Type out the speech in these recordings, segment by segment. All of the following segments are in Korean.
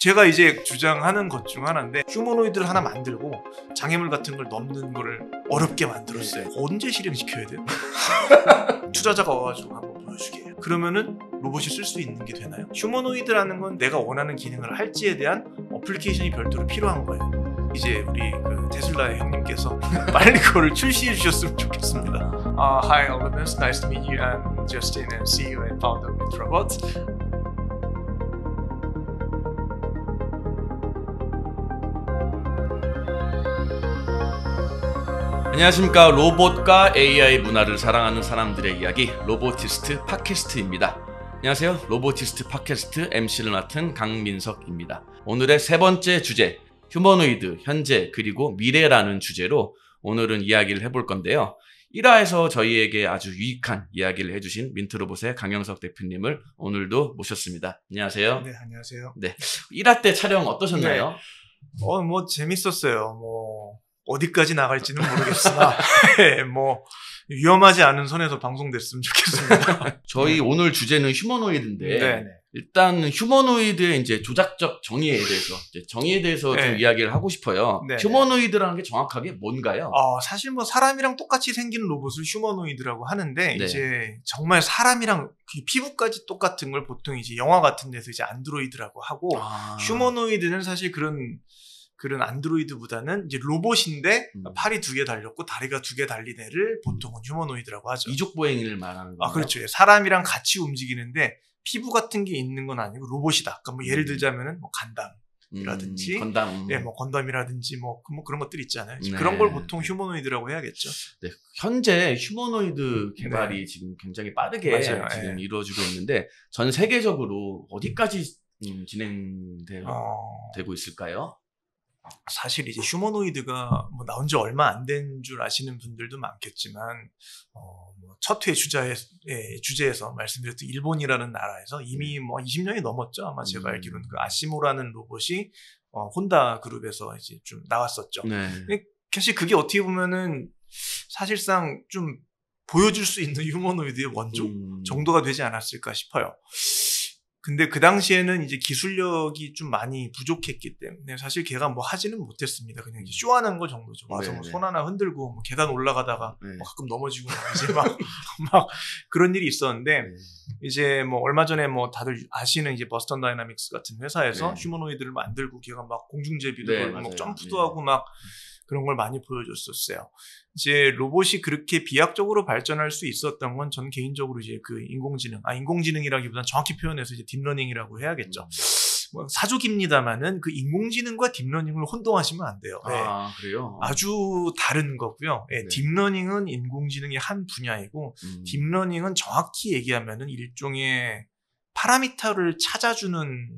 제가 이제 주장하는 것 중 하나인데 휴머노이드를 하나 만들고 장애물 같은 걸 넣는 거를 어렵게 만들었어요. 언제 실행시켜야 돼요? 투자자가 와가지고 한번 보여주게 해요. 그러면은 로봇이 쓸 수 있는 게 되나요? 휴머노이드라는 건 내가 원하는 기능을 할지에 대한 어플리케이션이 별도로 필요한 거예요. 이제 우리 그 테슬라의 형님께서 빨리 그거를 출시해 주셨으면 좋겠습니다. Hi Oliver, nice to meet you. I'm Justin and CEO and founder of Metrobot. 안녕하십니까. 로봇과 AI 문화를 사랑하는 사람들의 이야기 로보티스트 팟캐스트입니다. 안녕하세요. 로보티스트 팟캐스트 MC를 맡은 강민석입니다. 오늘의 세 번째 주제, 휴머노이드, 현재 그리고 미래라는 주제로 오늘은 이야기를 해볼 건데요. 1화에서 저희에게 아주 유익한 이야기를 해주신 민트로봇의 강영석 대표님을 오늘도 모셨습니다. 안녕하세요. 네, 안녕하세요. 네, 1화 때 촬영 어떠셨나요? 네. 뭐 재밌었어요. 어디까지 나갈지는 모르겠으나 뭐 위험하지 않은 선에서 방송됐으면 좋겠습니다. 저희 오늘 주제는 휴머노이드인데 네네. 일단 휴머노이드의 이제 조작적 정의에 대해서 네. 좀 이야기를 하고 싶어요. 네네. 휴머노이드라는 게 정확하게 뭔가요? 사실 뭐 사람이랑 똑같이 생긴 로봇을 휴머노이드라고 하는데 네. 이제 정말 사람이랑 피부까지 똑같은 걸 보통 이제 영화 같은 데서 이제 안드로이드라고 하고 휴머노이드는 사실 그런 안드로이드보다는 이제 로봇인데 팔이 2개 달렸고 다리가 2개 달린 애를 보통은 휴머노이드라고 하죠. 이족 보행을 말하는 거예요. 그렇죠. 사람이랑 같이 움직이는데 피부 같은 게 있는 건 아니고 로봇이다. 그러니까 뭐 예를 들자면은 뭐 간담이라든지, 건담. 네, 뭐 건담이라든지 뭐 그런 것들 있잖아요. 네. 그런 걸 보통 휴머노이드라고 해야겠죠. 네, 현재 휴머노이드 개발이 지금 굉장히 빠르게 맞아요. 지금 이루어지고 있는데 전 세계적으로 어디까지 진행되고 있을까요? 사실 이제 휴머노이드가 뭐 나온 지 얼마 안 된 줄 아시는 분들도 많겠지만 뭐 첫 회 주제에서 말씀드렸던 일본이라는 나라에서 이미 뭐 20년이 넘었죠. 아마 제가 알기로는 그 아시모라는 로봇이 혼다 그룹에서 이제 좀 나왔었죠. 네. 사실 그게 어떻게 보면은 사실상 좀 보여줄 수 있는 휴머노이드의 원조 정도가 되지 않았을까 싶어요. 근데 그 당시에는 이제 기술력이 좀 많이 부족했기 때문에 사실 걔가 뭐 하지는 못했습니다. 그냥 이제 쇼하는 거 정도죠. 와서 뭐 손 하나 흔들고 뭐 계단 올라가다가 뭐 가끔 넘어지고 이제 막 그런 일이 있었는데 이제 뭐 얼마 전에 뭐 다들 아시는 이제 버스턴 다이나믹스 같은 회사에서 휴머노이드를 만들고 걔가 막 공중제비도 걸고 막 점프도 하고 막 그런 걸 많이 보여줬었어요. 이제 로봇이 그렇게 비약적으로 발전할 수 있었던 건 전 개인적으로 이제 그 인공지능이라기보다는 정확히 표현해서 이제 딥러닝이라고 해야겠죠. 뭐 사족입니다만은 그 인공지능과 딥러닝을 혼동하시면 안 돼요. 네. 그래요? 아주 다른 거고요. 네. 딥러닝은 인공지능의 한 분야이고 딥러닝은 정확히 얘기하면은 일종의 파라미터를 찾아주는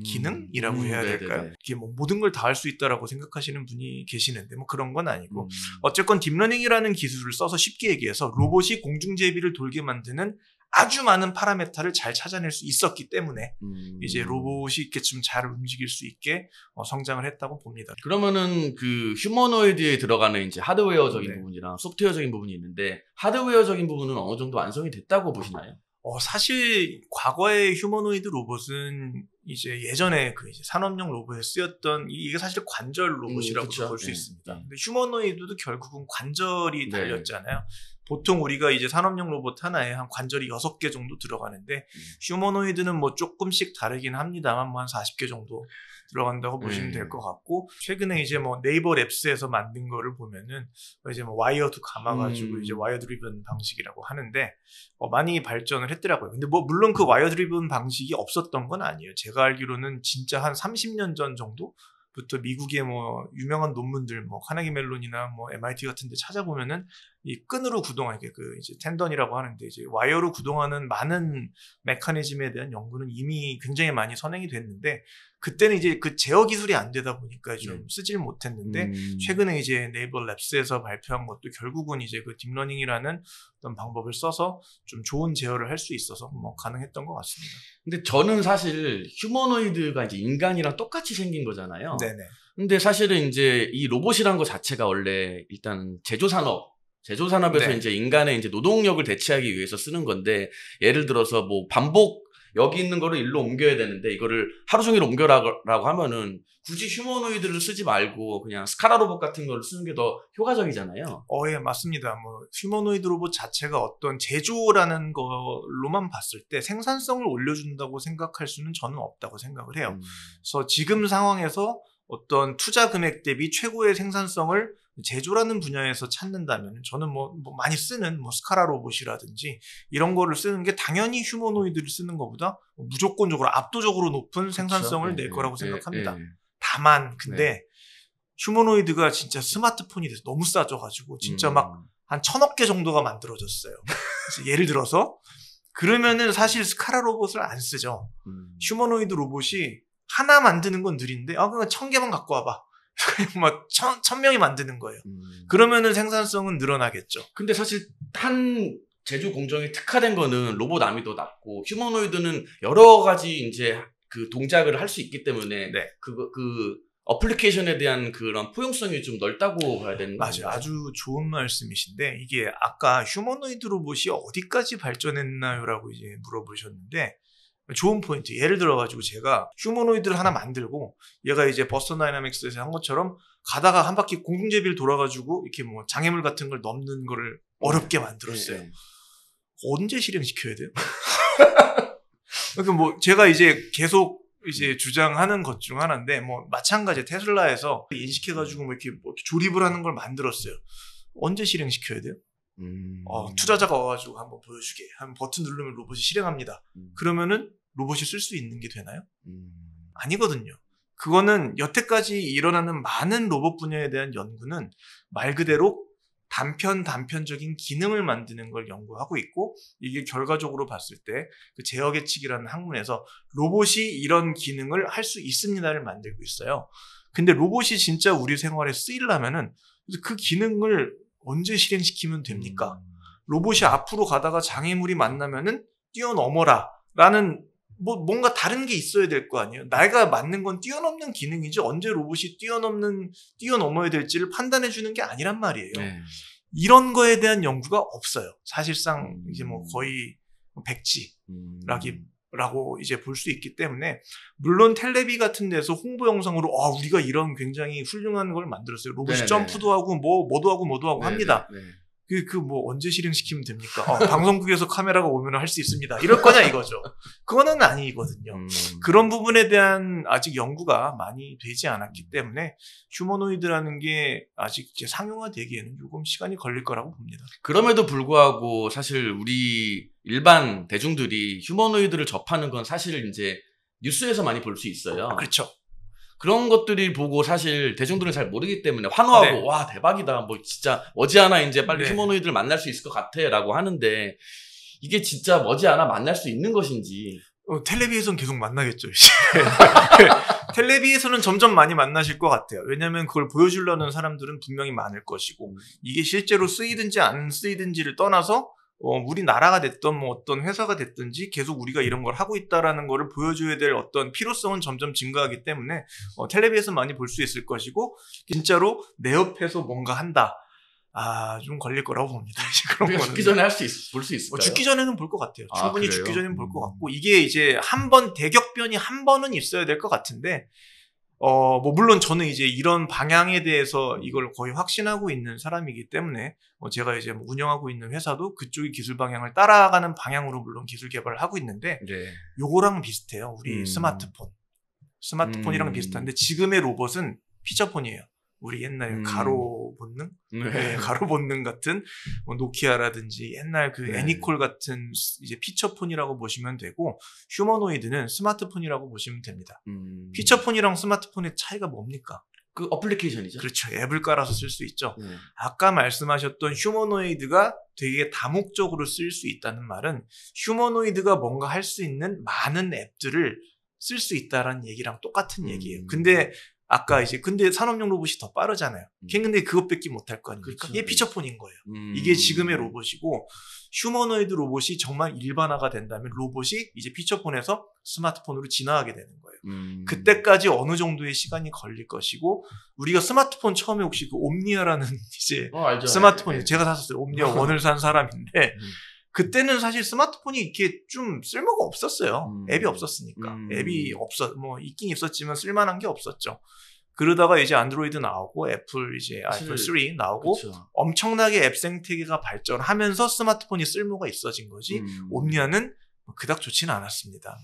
기능이라고 해야 될까요? 이게 뭐 모든 걸 다 할 수 있다라고 생각하시는 분이 계시는데 뭐 그런 건 아니고 어쨌건 딥러닝이라는 기술을 써서 쉽게 얘기해서 로봇이 공중제비를 돌게 만드는 아주 많은 파라미터를 잘 찾아낼 수 있었기 때문에 이제 로봇이 이렇게 좀 잘 움직일 수 있게 성장을 했다고 봅니다. 그러면은 그 휴머노이드에 들어가는 이제 하드웨어적인 부분이랑 소프트웨어적인 부분이 있는데 하드웨어적인 부분은 어느 정도 완성이 됐다고 보시나요? 사실 과거의 휴머노이드 로봇은 이제 예전에 그 이제 산업용 로봇에 쓰였던 이게 사실 관절 로봇이라고 볼 수 있습니다. 근데 휴머노이드도 결국은 관절이 달렸잖아요. 보통 우리가 이제 산업용 로봇 하나에 한 관절이 6개 정도 들어가는데 휴머노이드는 뭐 조금씩 다르긴 합니다만 뭐 한 40개 정도 들어간다고 보시면 될 것 같고 최근에 이제 뭐 네이버 랩스에서 만든 거를 보면은 이제 뭐 와이어도 감아가지고 이제 와이어 드리븐 방식이라고 하는데 많이 발전을 했더라고요. 근데 뭐 물론 그 와이어 드리븐 방식이 없었던 건 아니에요. 제가 알기로는 진짜 한 30년 전 정도부터 미국의 뭐 유명한 논문들 뭐 카네기 멜론이나 뭐 MIT 같은 데 찾아보면은 이 끈으로 구동하는 게 그 이제 텐던이라고 하는데 이제 와이어로 구동하는 많은 메커니즘에 대한 연구는 이미 굉장히 많이 선행이 됐는데 그때는 이제 그 제어 기술이 안 되다 보니까 좀 쓰질 못했는데 최근에 이제 네이버 랩스에서 발표한 것도 결국은 이제 그 딥러닝이라는 어떤 방법을 써서 좀 좋은 제어를 할 수 있어서 뭐 가능했던 것 같습니다. 근데 저는 사실 휴머노이드가 이제 인간이랑 똑같이 생긴 거잖아요. 네네. 근데 사실은 이제 이 로봇이란 거 자체가 원래 일단 제조산업에서 이제 인간의 이제 노동력을 대체하기 위해서 쓰는 건데 예를 들어서 뭐 반복 여기 있는 거를 일로 옮겨야 되는데 이거를 하루 종일 옮겨라라고 하면은 굳이 휴머노이드를 쓰지 말고 그냥 스카라 로봇 같은 걸 쓰는 게 더 효과적이잖아요. 예, 맞습니다. 뭐 휴머노이드 로봇 자체가 어떤 제조라는 걸로만 봤을 때 생산성을 올려준다고 생각할 수는 저는 없다고 생각을 해요. 그래서 지금 상황에서 어떤 투자 금액 대비 최고의 생산성을 제조라는 분야에서 찾는다면 저는 뭐 많이 쓰는 뭐 스카라 로봇이라든지 이런 거를 쓰는 게 당연히 휴머노이드를 쓰는 것보다 무조건적으로 압도적으로 높은 생산성을 낼 거라고 생각합니다. 다만 근데 휴머노이드가 진짜 스마트폰이 돼서 너무 싸져가지고 진짜 막 한 1000억 개 정도가 만들어졌어요. 그래서 예를 들어서 그러면은 사실 스카라 로봇을 안 쓰죠. 휴머노이드 로봇이 하나 만드는 건 느린데 그냥 1000개만 갖고 와봐. 막 1000명이 만드는 거예요. 그러면은 생산성은 늘어나겠죠. 근데 사실 한 제조 공정에 특화된 거는 로봇 아미도 낮고 휴머노이드는 여러 가지 이제 그 동작을 할 수 있기 때문에 그 어플리케이션에 대한 그런 포용성이 좀 넓다고 봐야 되는 거죠. 맞아요. 아주 좋은 말씀이신데 이게 아까 휴머노이드 로봇이 어디까지 발전했나요라고 이제 물어보셨는데 좋은 포인트. 예를 들어가지고 제가 휴머노이드를 하나 만들고 얘가 이제 버스턴 다이나믹스에서 한 것처럼 가다가 한 바퀴 공중제비를 돌아가지고 이렇게 뭐 장애물 같은 걸 넘는 거를 어렵게 만들었어요. 언제 실행시켜야 돼요? 그러니까 뭐 제가 이제 계속 이제 주장하는 것 중 하나인데 뭐 마찬가지 테슬라에서 인식해가지고 뭐 이렇게 조립을 하는 걸 만들었어요. 언제 실행시켜야 돼요? 투자자가 와가지고 한번 보여주게. 한 버튼 누르면 로봇이 실행합니다. 그러면은 로봇이 쓸 수 있는 게 되나요? 아니거든요. 그거는 여태까지 일어나는 많은 로봇 분야에 대한 연구는 말 그대로 단편적인 기능을 만드는 걸 연구하고 있고 이게 결과적으로 봤을 때 그 제어 계측이라는 학문에서 로봇이 이런 기능을 할 수 있습니다를 만들고 있어요. 근데 로봇이 진짜 우리 생활에 쓰이려면은 그 기능을 언제 실행시키면 됩니까? 로봇이 앞으로 가다가 장애물이 만나면은 뛰어넘어라 라는 뭔가 다른 게 있어야 될 거 아니에요. 내가 맞는 건 뛰어넘는 기능이지 언제 로봇이 뛰어넘어야 될지를 판단해 주는 게 아니란 말이에요. 이런 거에 대한 연구가 없어요. 사실상 이제 뭐 거의 백지라고 이제 볼 수 있기 때문에 물론 텔레비 같은 데서 홍보 영상으로 우리가 이런 굉장히 훌륭한 걸 만들었어요. 로봇이 점프도 하고 뭐도 하고 합니다. 그 뭐 언제 실행시키면 됩니까? 방송국에서 카메라가 오면 할 수 있습니다. 이럴 거냐 이거죠. 그거는 아니거든요. 그런 부분에 대한 아직 연구가 많이 되지 않았기 때문에 휴머노이드라는 게 아직 이제 상용화되기에는 조금 시간이 걸릴 거라고 봅니다. 그럼에도 불구하고 사실 우리 일반 대중들이 휴머노이드를 접하는 건 사실 이제 뉴스에서 많이 볼 수 있어요. 그렇죠. 그런 것들이 보고 사실 대중들은 잘 모르기 때문에 환호하고 와 대박이다 뭐 진짜 머지않아 이제 빨리 휴머노이드를 만날 수 있을 것 같아 라고 하는데 이게 진짜 머지않아 만날 수 있는 것인지 텔레비에서는 계속 만나겠죠. 텔레비에서는 점점 많이 만나실 것 같아요. 왜냐하면 그걸 보여주려는 사람들은 분명히 많을 것이고 이게 실제로 쓰이든지 안 쓰이든지를 떠나서 우리나라가 됐던 뭐 어떤 회사가 됐든지 계속 우리가 이런 걸 하고 있다라는 거를 보여줘야 될 어떤 필요성은 점점 증가하기 때문에 텔레비에서 많이 볼 수 있을 것이고 진짜로 내 옆에서 뭔가 한다. 좀 걸릴 거라고 봅니다. 그런 거는 죽기 전에 볼 수 있을까요? 죽기 전에는 볼 것 같아요. 충분히 죽기 전에는 볼 것 같고 이게 이제 한 번 대격변이 한 번은 있어야 될 것 같은데 뭐 물론 저는 이제 이런 방향에 대해서 이걸 거의 확신하고 있는 사람이기 때문에 제가 이제 뭐 운영하고 있는 회사도 그쪽의 기술 방향을 따라가는 방향으로 물론 기술 개발을 하고 있는데 요거랑 비슷해요. 우리 스마트폰이랑 비슷한데 지금의 로봇은 피처폰이에요. 우리 옛날 가로 본능? 가로 본능 같은 노키아라든지 옛날 그 애니콜 같은 이제 피처폰이라고 보시면 되고 휴머노이드는 스마트폰이라고 보시면 됩니다. 피처폰이랑 스마트폰의 차이가 뭡니까? 그 어플리케이션이죠. 그렇죠. 앱을 깔아서 쓸 수 있죠. 아까 말씀하셨던 휴머노이드가 되게 다목적으로 쓸 수 있다는 말은 휴머노이드가 뭔가 할 수 있는 많은 앱들을 쓸 수 있다라는 얘기랑 똑같은 얘기예요. 근데 근데 산업용 로봇이 더 빠르잖아요. 근데 그것밖에 못할 거 아닙니까? 그렇죠. 이게 피처폰인 거예요. 이게 지금의 로봇이고 휴머노이드 로봇이 정말 일반화가 된다면 로봇이 이제 피처폰에서 스마트폰으로 진화하게 되는 거예요. 그때까지 어느 정도의 시간이 걸릴 것이고 우리가 스마트폰 처음에 혹시 그 옴니아라는 이제 스마트폰이 제가 샀었어요. 옴니아 1을 산 사람인데 그때는 사실 스마트폰이 이렇게 좀 쓸모가 없었어요. 앱이 없었으니까. 앱이 뭐 있긴 있었지만 쓸만한 게 없었죠. 그러다가 이제 안드로이드 나오고 애플 이제 아이폰 3 나오고 그쵸. 엄청나게 앱 생태계가 발전하면서 스마트폰이 쓸모가 있어진 거지. 옴니아는 그닥 좋지는 않았습니다.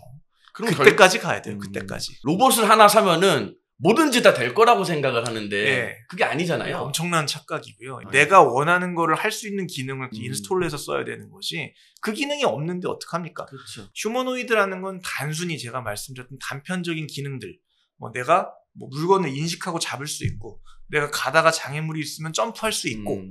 그럼 그때까지 가야 돼요. 그때까지. 로봇을 하나 사면은 뭐든지 다 될 거라고 생각을 하는데 네. 그게 아니잖아요. 엄청난 착각이고요. 내가 원하는 거를 할 수 있는 기능을 인스톨해서 써야 되는 것이 그 기능이 없는데 어떡합니까? 그렇죠. 휴머노이드라는 건 단순히 제가 말씀드렸던 단편적인 기능들. 뭐 내가 뭐 물건을 인식하고 잡을 수 있고 내가 가다가 장애물이 있으면 점프할 수 있고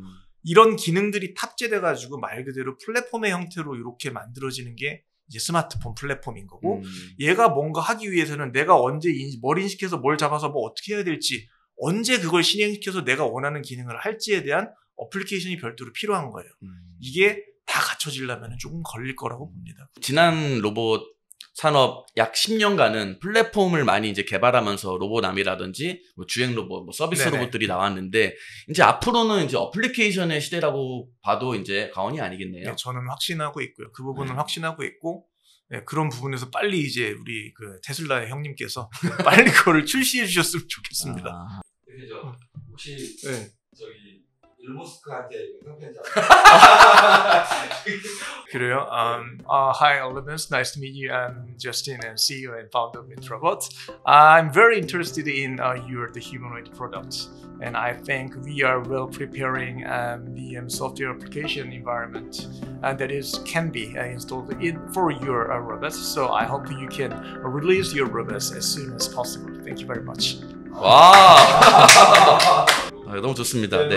이런 기능들이 탑재돼가지고 말 그대로 플랫폼의 형태로 이렇게 만들어지는 게 이제 스마트폰 플랫폼인 거고 얘가 뭔가 하기 위해서는 내가 언제 뭘 인식해서 뭘 잡아서 뭐 어떻게 해야 될지 언제 그걸 실행시켜서 내가 원하는 기능을 할지에 대한 어플리케이션이 별도로 필요한 거예요. 이게 다 갖춰지려면 조금 걸릴 거라고 봅니다. 지난 로봇 산업 약 10년간은 플랫폼을 많이 이제 개발하면서 로봇암이라든지 뭐 주행 로봇, 뭐 서비스 네네. 로봇들이 나왔는데 이제 앞으로는 이제 어플리케이션의 시대라고 봐도 이제 과언이 아니겠네요. 네, 저는 확신하고 있고요. 그 부분은 확신하고 있고 네, 그런 부분에서 빨리 이제 우리 그 테슬라의 형님께서 빨리 그거를 출시해 주셨으면 좋겠습니다. 그죠. 혹시 네. 저기 일론 머스크한테 영상 편지 그래요? Hi, Olivins. Nice to meet you. I'm Justin, and CEO and founder of Introbot. I'm very interested in the humanoid products, and I think we are well preparing the software application environment that can be installed for your robots. So I hope you can release your robots as soon as possible. Thank you very much. 와, 너무 좋습니다. 네.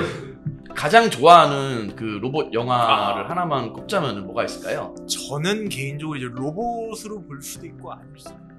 가장 좋아하는 그 로봇 영화를 하나만 꼽자면 뭐가 있을까요? 저는 개인적으로 이제 로봇으로 볼 수도 있고 아닐 수도 있고